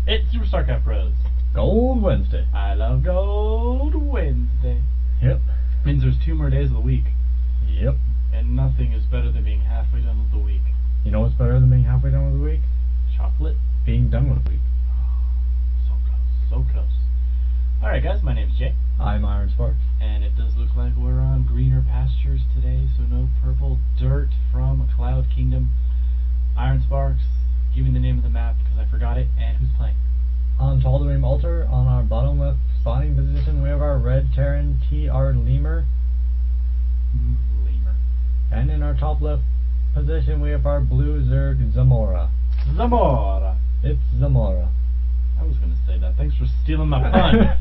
It's SuperStarcraftBros. Gold Wednesday. I love Gold Wednesday. Yep. Means there's 2 more days of the week. Yep. And nothing is better than being halfway done with the week. You know what's better than being halfway done with the week? Chocolate. Being done with the week. So close, so close. Alright guys, my name's Jay. I'm Iron Sparks. And it does look like we're on greener pastures today, so no purple dirt from Cloud Kingdom. Iron Sparks, give me the name of the map because I forgot it, and who's playing? On Tal'darim Altar, on our bottom left spawning position, we have our red Terran Trlemur. Lemur. And in our top left position, we have our blue Zerg ZAMORA. ZAMORA. It's ZAMORA. I was going to say that. Thanks for stealing my pun.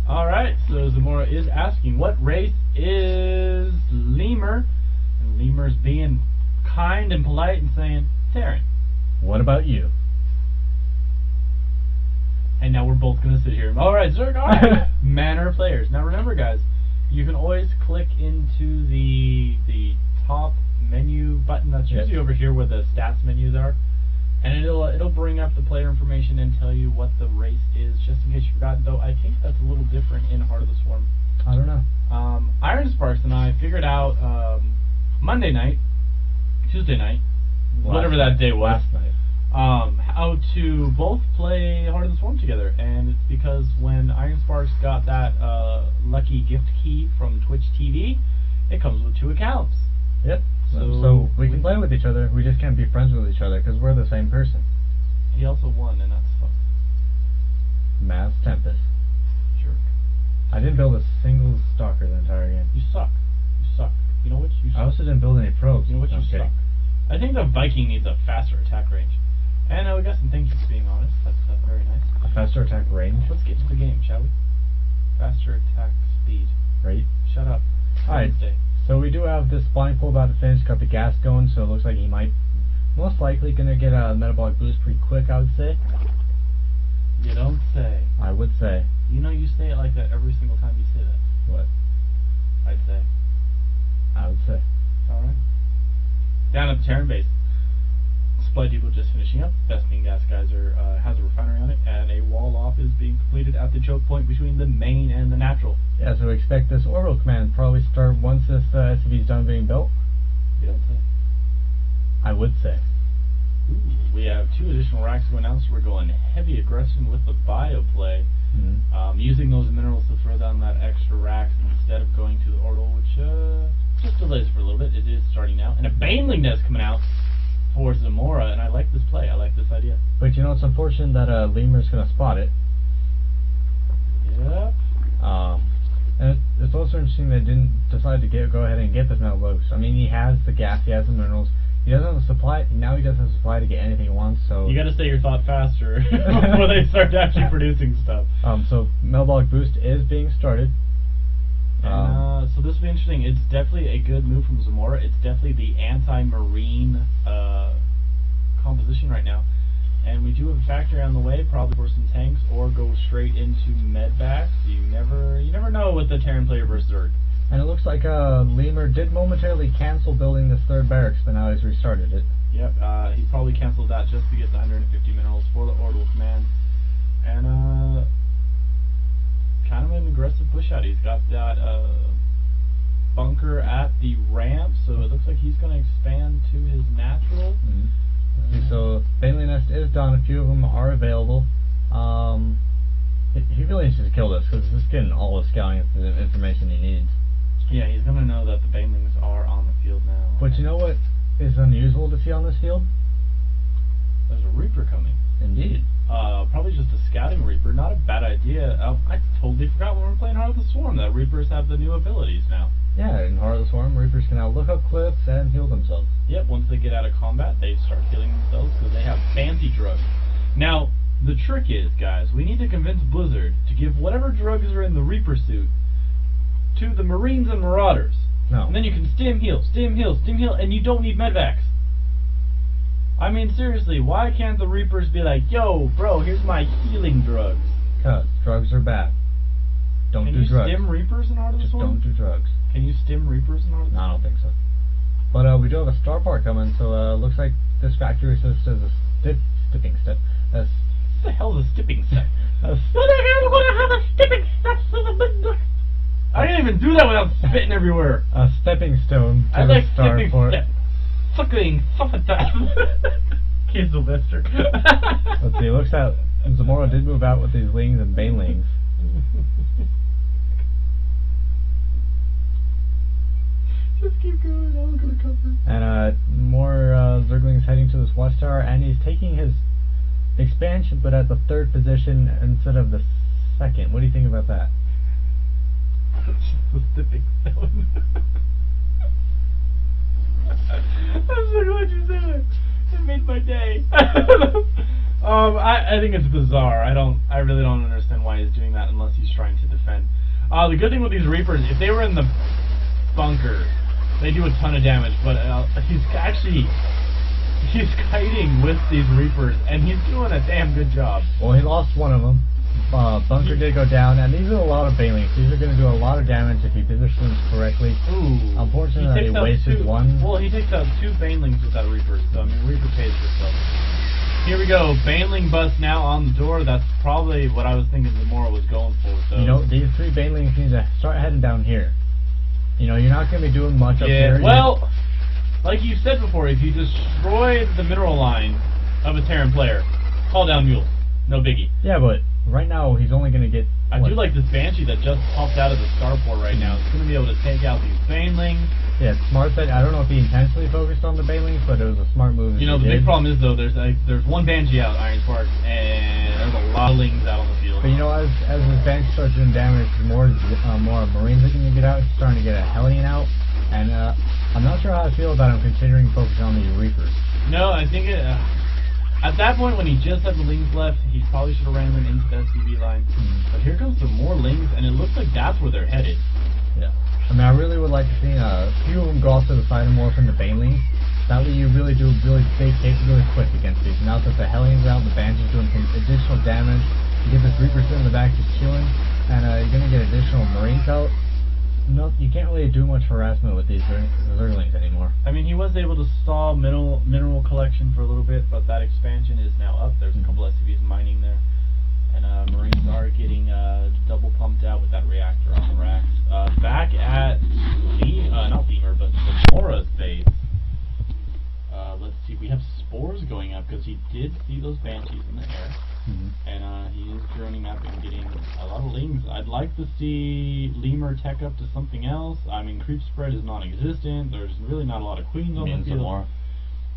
Alright, so ZAMORA is asking, what race is Lemur? And Lemur's being kind and polite and saying, Terran. What about you? And now we're both going to sit here. Alright, Zerg, alright. Manner players. Now remember, guys, you can always click into the top menu button that's usually over here where the stats menus are. And it'll bring up the player information and tell you what the race is, just in case you forgot. Though I think that's a little different in Heart of the Swarm. I don't know. Iron Sparks and I figured out Monday night, Tuesday night, whatever that day was, last night, how to both play Heart of the Swarm together. And it's because when Iron Sparks got that lucky gift key from Twitch TV, it comes with 2 accounts. Yep. So we can play with each other. We just can't be friends with each other because we're the same person. He also won, and that's fucked. Mass Tempest. Jerk. I didn't build a single stalker the entire game. You suck. You suck. You know what? You suck. I also didn't build any probes. You know what? You suck. I think the Viking needs a faster attack range. And we got some things for being honest. That's very nice. A faster attack range? Let's get to the game, shall we? Faster attack speed. Right. Shut up. Alright. So we do have this spawning pool about to finish, got the gas going, so it looks like he might most likely gonna get a metabolic boost pretty quick, I would say. You don't say. I would say. You know you say it like that every single time you say that. What? I'd say. I would say. Alright. Down at the Terran base. Supply depot just finishing up. Bespin gas geyser has a refinery on it, and a wall off is being completed at the choke point between the main and the natural. Yeah, so we expect this orbital command probably start once this SCV is done being built. You don't say. I would say. Ooh, we have 2 additional racks going out, so we're going heavy aggression with the bio play. Using those minerals to throw down that extra rack instead of going to the orbital, which just delays for a little bit. It is starting now, and a Baneling nest coming out for ZAMORA, and I like this play. I like this idea. But you know, it's unfortunate that Lemur's gonna spot it. Yep. And it's also interesting they didn't decide to go ahead and get this metal boost. I mean, he has the gas, he has the minerals, he doesn't have the supply. Now he doesn't have the supply to get anything he wants. So you got to say your thought faster before they start actually producing stuff. So metabolic boost is being started. So this will be interesting. It's definitely a good move from ZAMORA. It's definitely the anti-marine composition right now. And we do have a factory on the way, probably for some tanks, or go straight into medvacs. You never know with the Terran player versus Zerg. And it looks like Lemur did momentarily cancel building this 3rd barracks, but now he's restarted it. Yep, he probably canceled that just to get the 150 minerals for the orbital command. And kind of an aggressive push out. He's got that bunker at the ramp, so it looks like he's going to expand to his natural. So Baneling nest is done. A few of them are available. He really needs to kill this because he's getting all the scouting information he needs. Yeah, he's going to know that the Banelings are on the field now. But you know what is unusual to see on this field? There's a Reaper coming. Indeed. Probably just a scouting Reaper. Not a bad idea. I totally forgot when we were playing Heart of the Swarm that Reapers have the new abilities now. Yeah, in Heart of the Swarm, Reapers can now look up cliffs and heal themselves. Yep, once they get out of combat, they start healing themselves because they have fancy drugs. Now, the trick is, guys, we need to convince Blizzard to give whatever drugs are in the Reaper suit to the Marines and Marauders. No. And then you can stim heal, and you don't need medvacs. I mean, seriously, why can't the Reapers be like, yo, bro, here's my healing drugs? Because drugs are bad. Don't do drugs. Can you stim Reapers in Heart of the Swarm? Just don't do drugs. Can you stim Reapers in Heart of the Swarm? No, I don't think so. But we do have a star part coming, so looks like this factory assists as a What the hell is a skipping step? A s- What the hell would I have a skipping step? I didn't even do that without spitting everywhere. A stepping stone to I the like skipping starport. step. Suckling, stuff like that. Cancel Mister. Let's see, looks out. ZAMORA did move out with these lings and banelings. Just keep going, I'm gonna cover. And more Zerglings heading to this watch tower, and he's taking his expansion, but at the 3rd position instead of the 2nd. What do you think about that? The stepping stone. I'm so glad you said it. It made my day. I think it's bizarre. I really don't understand why he's doing that unless he's trying to defend. The good thing with these Reapers, if they were in the bunker, they do a ton of damage, but he's kiting with these Reapers, and he's doing a damn good job. Well, he lost one of them. Bunker did go down, and these are a lot of banelings. These are going to do a lot of damage if he positions correctly. Ooh. Unfortunately, he wasted one. Well, he takes out 2 banelings with that Reaper, so I mean, Reaper pays for stuff. Here we go, baneling bust now on the door. That's probably what I was thinking ZAMORA was going for. So. You know, these 3 banelings need to start heading down here. You know, you're not going to be doing much up here. Well, like you said before, if you destroy the mineral line of a Terran player, call down mules. No biggie. Yeah, but right now he's only going to get... I do like this Banshee that just popped out of the starport right now. It's going to be able to take out these banelings. Yeah, smart that. I don't know if he intentionally focused on the banelings, but it was a smart move. You know, the big problem is, though, there's one Banshee out, Iron Spark, and there's a lot of lings out on the field. But you know, as his Banshee starts doing damage, more Marines are going to get out. He's starting to get a Hellion out, and I'm not sure how I feel about him continuing focusing on these Reapers. No, I think at that point, when he just had the lings left, he probably should have ran them into the SCV line. But here comes some more lings, and it looks like that's where they're headed. Yeah. I mean, I really would like to see a few of them go off to the side and morph into banelings. That way you really do big hits really quick against these. Now that the Hellion's out, the Banshee's doing some additional damage. You get this Reaper sitting in the back just chilling, and you're going to get additional Marines out. No, you can't really do much harassment with these Zerglings anymore. I mean, he was able to stall mineral collection for a little bit, but that expansion is now up. There's a couple SCVs mining there, and Marines are getting double pumped out with that reactor on the racks. Back at not Lemur, but ZAMORA's base. Let's see, we have spores going up because he did see those Banshees in the air. And he is journey mapping, getting a lot of lings. I'd like to see Lemur tech up to something else. I mean, creep spread is non-existent. There's really not a lot of queens on the field. ZAMORA.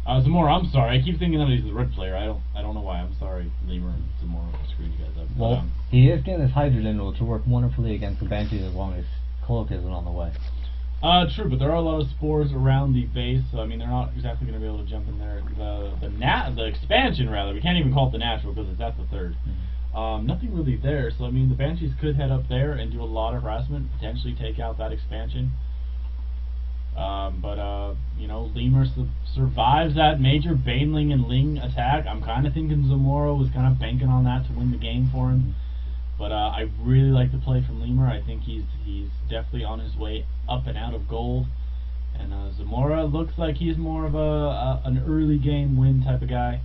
ZAMORA, I'm sorry. I keep thinking that he's the red player. I don't know why. I'm sorry, Lemur and ZAMORA screwed you guys up. Well, he is getting his hydrogen to work wonderfully against the Banshees as long as Cloak isn't on the way. True, but there are a lot of spores around the base, so I mean they're not exactly going to be able to jump in there. The expansion rather, we can't even call it the natural because it's at the 3rd. Nothing really there, so I mean the Banshees could head up there and do a lot of harassment, potentially take out that expansion. You know, Lemur survives that major Baneling and Ling attack. I'm kind of thinking ZAMORA was kind of banking on that to win the game for him. But I really like the play from Lemur. I think he's definitely on his way up and out of gold. And ZAMORA looks like he's more of an early game win type of guy.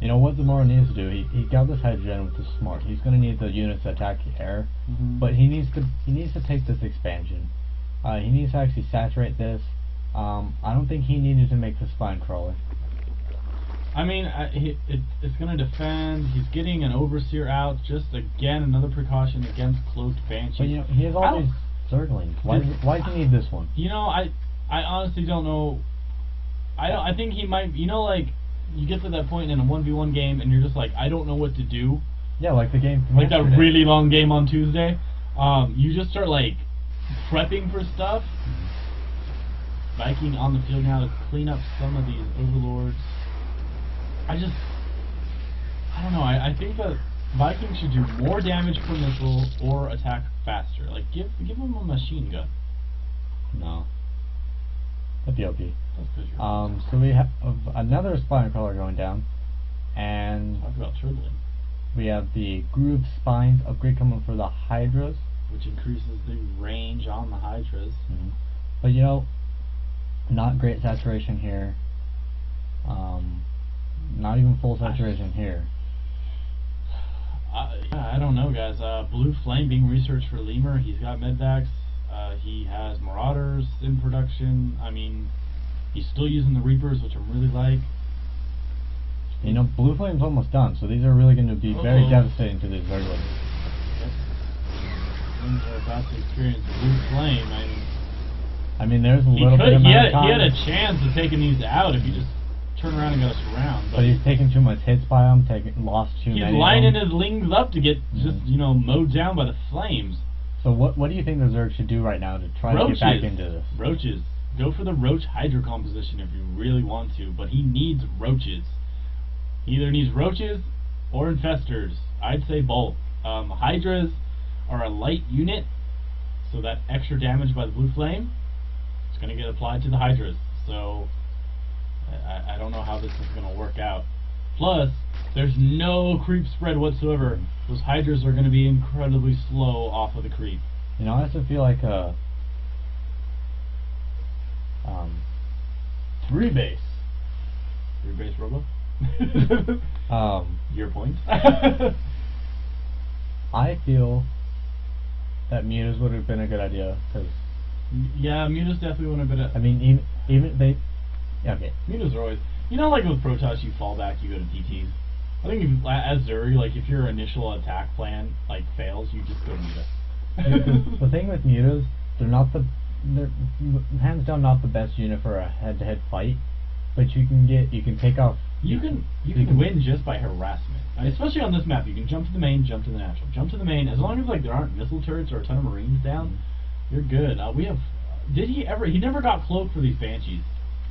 You know what ZAMORA needs to do? He got this hydrogen, which is smart. He's going to need the units to attack the air, but he needs to take this expansion. He needs to actually saturate this. I don't think he needed to make the spine crawler. I mean, it's going to defend. He's getting an Overseer out. Just again, another precaution against cloaked Banshees. But you know, he has all these Zerglings. Why does he need this one? You know, I honestly don't know. I think he might. You know, like you get to that point in a 1v1 game, and you're just like, I don't know what to do. Yeah, like the game. Like that really long game on Tuesday. You just start like prepping for stuff. Viking on the field now to clean up some of these overlords. I don't know. I think that Vikings should do more damage per missile or attack faster. Like give them a machine gun. No. That'd be okay. That's 'cause you're so we have another spine crawler going down, and talk about turbulent. we have the groove spines upgrade coming for the Hydras, which increases the range on the Hydras. But you know, not great saturation here. Not even full saturation here. I don't know, guys. Blue Flame being researched for Lemur. He's got medvacs. He has Marauders in production. I mean, he's still using the Reapers, which I really like. You know, Blue Flame's almost done, so these are really going to be very devastating to these Zerglings. Yep. Things are about to experience Blue Flame. I mean, there's a little bit of time. He had a chance of taking these out if he just turned around and got us around. But he's taking too much hits by them, lost too many. He's lining his lings up to get just, mowed down by the flames. So what do you think the Zerg should do right now to try to get back into this? Roaches. Go for the Roach Hydra composition if you really want to, but he needs roaches. He either needs roaches or infestors. I'd say both. Hydras are a light unit, so that extra damage by the Blue Flame is going to get applied to the Hydras. So I don't know how this is going to work out. Plus, there's no creep spread whatsoever. Those Hydras are going to be incredibly slow off of the creep. You know, I also feel like 3-base. 3-base Robo? Your point? I feel that Mutas would have been a good idea, because... Yeah, Mutas definitely would have been I mean, even they... Okay. Mutas are always... You know, like with Protoss, you fall back, you go to DTs. I think as Zerg, like, if your initial attack plan, like, fails, you just go Muta. The thing with Mutas, they're hands down not the best unit for a head-to-head fight, but you can take off... You can win just by harassment. Especially on this map, you can jump to the main, jump to the natural. Jump to the main, as long as, like, there aren't missile turrets or a ton of Marines down, you're good. He never got cloaked for these Banshees.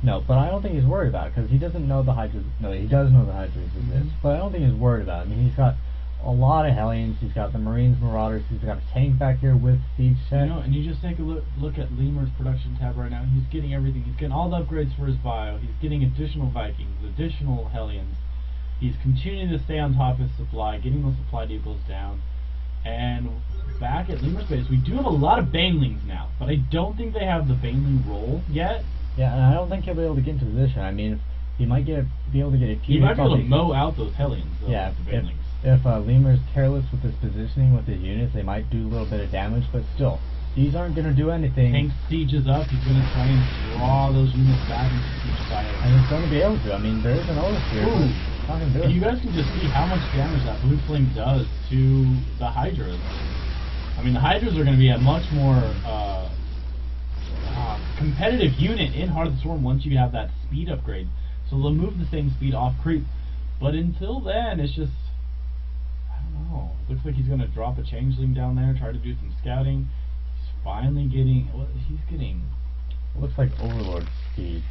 No, but I don't think he's worried about it, because he doesn't know the Hydras. No, he does know the Hydras exist, but I don't think he's worried about it. I mean, he's got a lot of Hellions, he's got the Marines, Marauders, he's got a tank back here with siege tech. You know, and you just take a look at Lemur's production tab right now. He's getting everything. He's getting all the upgrades for his bio. He's getting additional Vikings, additional Hellions. He's continuing to stay on top of his supply, getting those supply depots down. And back at Lemur's base, we do have a lot of Banelings now, but I don't think they have the Baneling role yet. Yeah, and I don't think he'll be able to get into position. I mean, he might be able to get a few... He might be able to mow out those Hellions, though, yeah, the Banelings. If Lemur's careless with his positioning with his units, they might do a little bit of damage, but still, these aren't going to do anything. Tank sieges up, he's going to try and draw those units back into siege fire. And he's going to be able to. I mean, there is an Otis here. Not gonna do it. You guys can just see how much damage that Blue Flame does to the Hydras. I mean, the Hydras are going to be a much more competitive unit in Heart of the Swarm once you have that speed upgrade. So they'll move the same speed off creep. But until then, it's just... I don't know. Looks like he's going to drop a Changeling down there, try to do some scouting. He's finally getting... What he's getting? It looks like Overlord speed.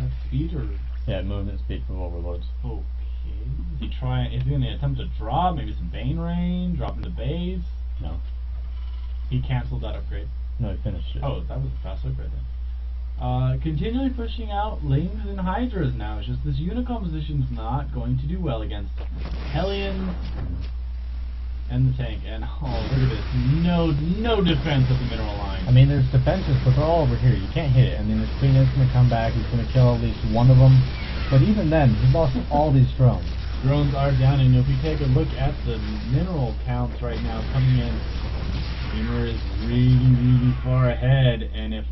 That's speed or... Yeah, movement speed from Overlords. Okay. Is he going to attempt to drop? Maybe some Bane Rain? Drop into base? No. He cancelled that upgrade. No, he finished it. Oh, that was a fast upgrade then. Continually pushing out Lings and Hydras now. It's just this unit composition is not going to do well against Hellions and the tank. And oh, look at this. No defense of the mineral line. I mean, there's defenses, but they're all over here. You can't hit it. I mean, this Queen is going to come back. He's going to kill at least one of them. But even then, he's lost all these drones. Drones are down, and if we take a look at the mineral counts right now coming in, Lemur is really far ahead. And if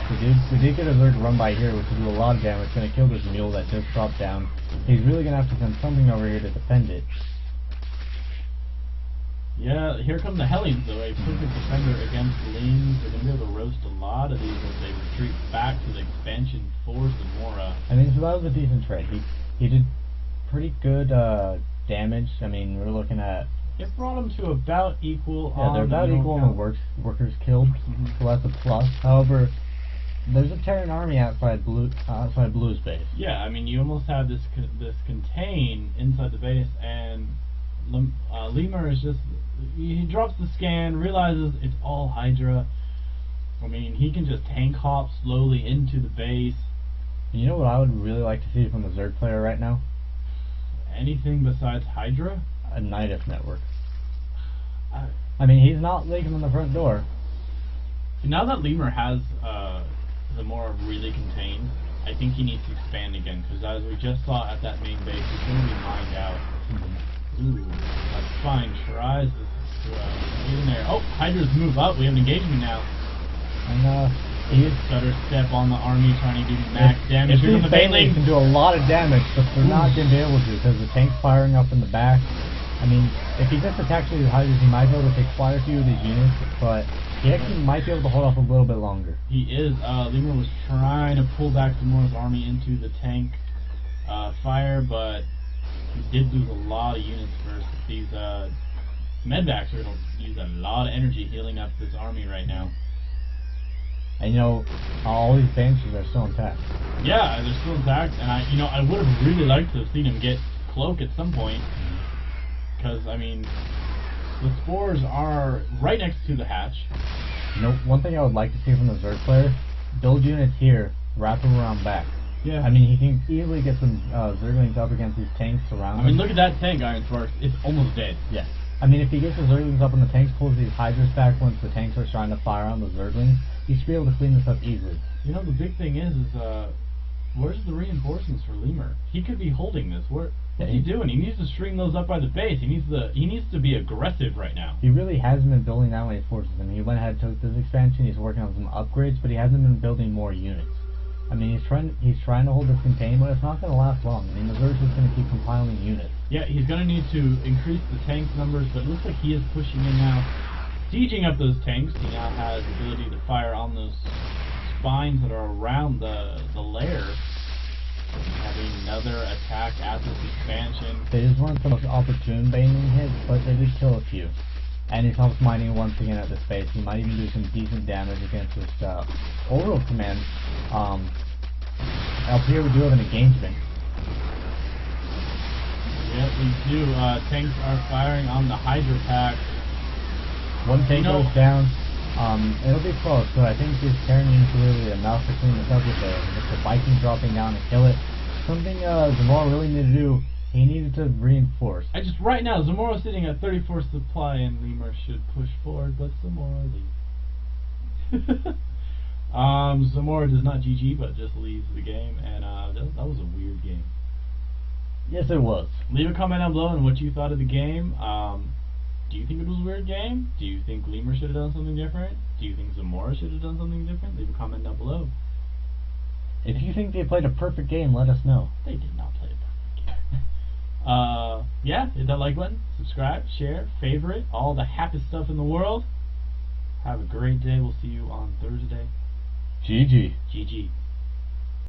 we did get a Zerg run by here, which will do a lot of damage. It's going to kill this mule that just dropped down. He's really going to have to send something over here to defend it. Yeah, here come the Hellions, though. A perfect defender against Lings. They're going to be able to roast a lot of these as they retreat back to the expansion for ZAMORA. I mean, so that was a decent trade. He did pretty good damage. I mean, we're looking at... It brought them to about equal. Yeah, they're about equal on the workers killed, so that's a plus. However, there's a Terran army outside Blue's base. Yeah, I mean, you almost have this contain inside the base, and Lemur is just... He drops the scan, realizes it's all Hydra. I mean, he can just tank hop slowly into the base. You know what I would really like to see from a Zerg player right now? Anything besides Hydra? A Nidus network. I mean, he's not leaking on the front door. Now that Lemur has ZAMORA really contained, I think he needs to expand again, because as we just saw at that main base, he's going to be mined out. Ooh. Spine tries to get in there. Oh, Hydras move up. We have an engagement now. And he's Stutter step on the army, trying to do max damage. Here comes the Baneling. Can do a lot of damage, but they're not going to be able to because the tank's firing up in the back. I mean, if he just attacks with his Hydras, he might be able to take quite a few of these units, but he actually might be able to hold off a little bit longer. He is. Lemur was trying to pull back Zamora's army into the tank fire, but he did lose a lot of units first. These medvacs are going to use a lot of energy healing up this army right now. And you know, all these benches are still intact. Yeah, they're still intact, and I would have really liked to have seen him get Cloak at some point, because I mean, the spores are right next to the hatch. You know, one thing I would like to see from the Zerg player, build units here, wrap them around back. Yeah. I mean, he can easily get some Zerglings up against these tanks around him. I mean, look at that tank, Iron Sparks. It's almost dead. Yes. I mean, if he gets the Zerglings up on the tanks, pulls these Hydras back once the tanks are trying to fire on the Zerglings, he should be able to clean this up easily. You know, the big thing is where's the reinforcements for Lemur? He could be holding this. What's he doing? He needs to string those up by the base. He needs to be aggressive right now. He really hasn't been building that many forces. I mean, he went ahead and took this expansion. He's working on some upgrades, but he hasn't been building more units. I mean, he's trying to hold this contained, but it's not going to last long. I mean, the Zerg's just going to keep compiling units. Yeah, he's going to need to increase the tank numbers, but it looks like he is pushing in now, sieging up those tanks. He now has the ability to fire on those spines that are around the lair. Having another attack at this expansion. They just weren't the most opportune Baneling hits, but they did kill a few. And he's helps mining once again at this base. He might even do some decent damage against this Oral command. Up here we do have an engagement. Yep, we do. Tanks are firing on the Hydra pack. One tank goes down. It'll be close, but I think this Terran unit's really enough to clean this up with the Viking dropping down to kill it. Something Zamora really needed to do. He needed to reinforce. Right now, Zamora's sitting at 34 supply, and Lemur should push forward, but Zamora leaves. Zamora does not GG, but just leaves the game, and that was a weird game. Yes, it was. Leave a comment down below on what you thought of the game. Do you think it was a weird game? Do you think Lemur should have done something different? Do you think Zamora should have done something different? Leave a comment down below. If you think they played a perfect game, let us know. They did not play a perfect game. Yeah, hit that like button, subscribe, share, favorite, all the happy stuff in the world. Have a great day. We'll see you on Thursday. GG. GG.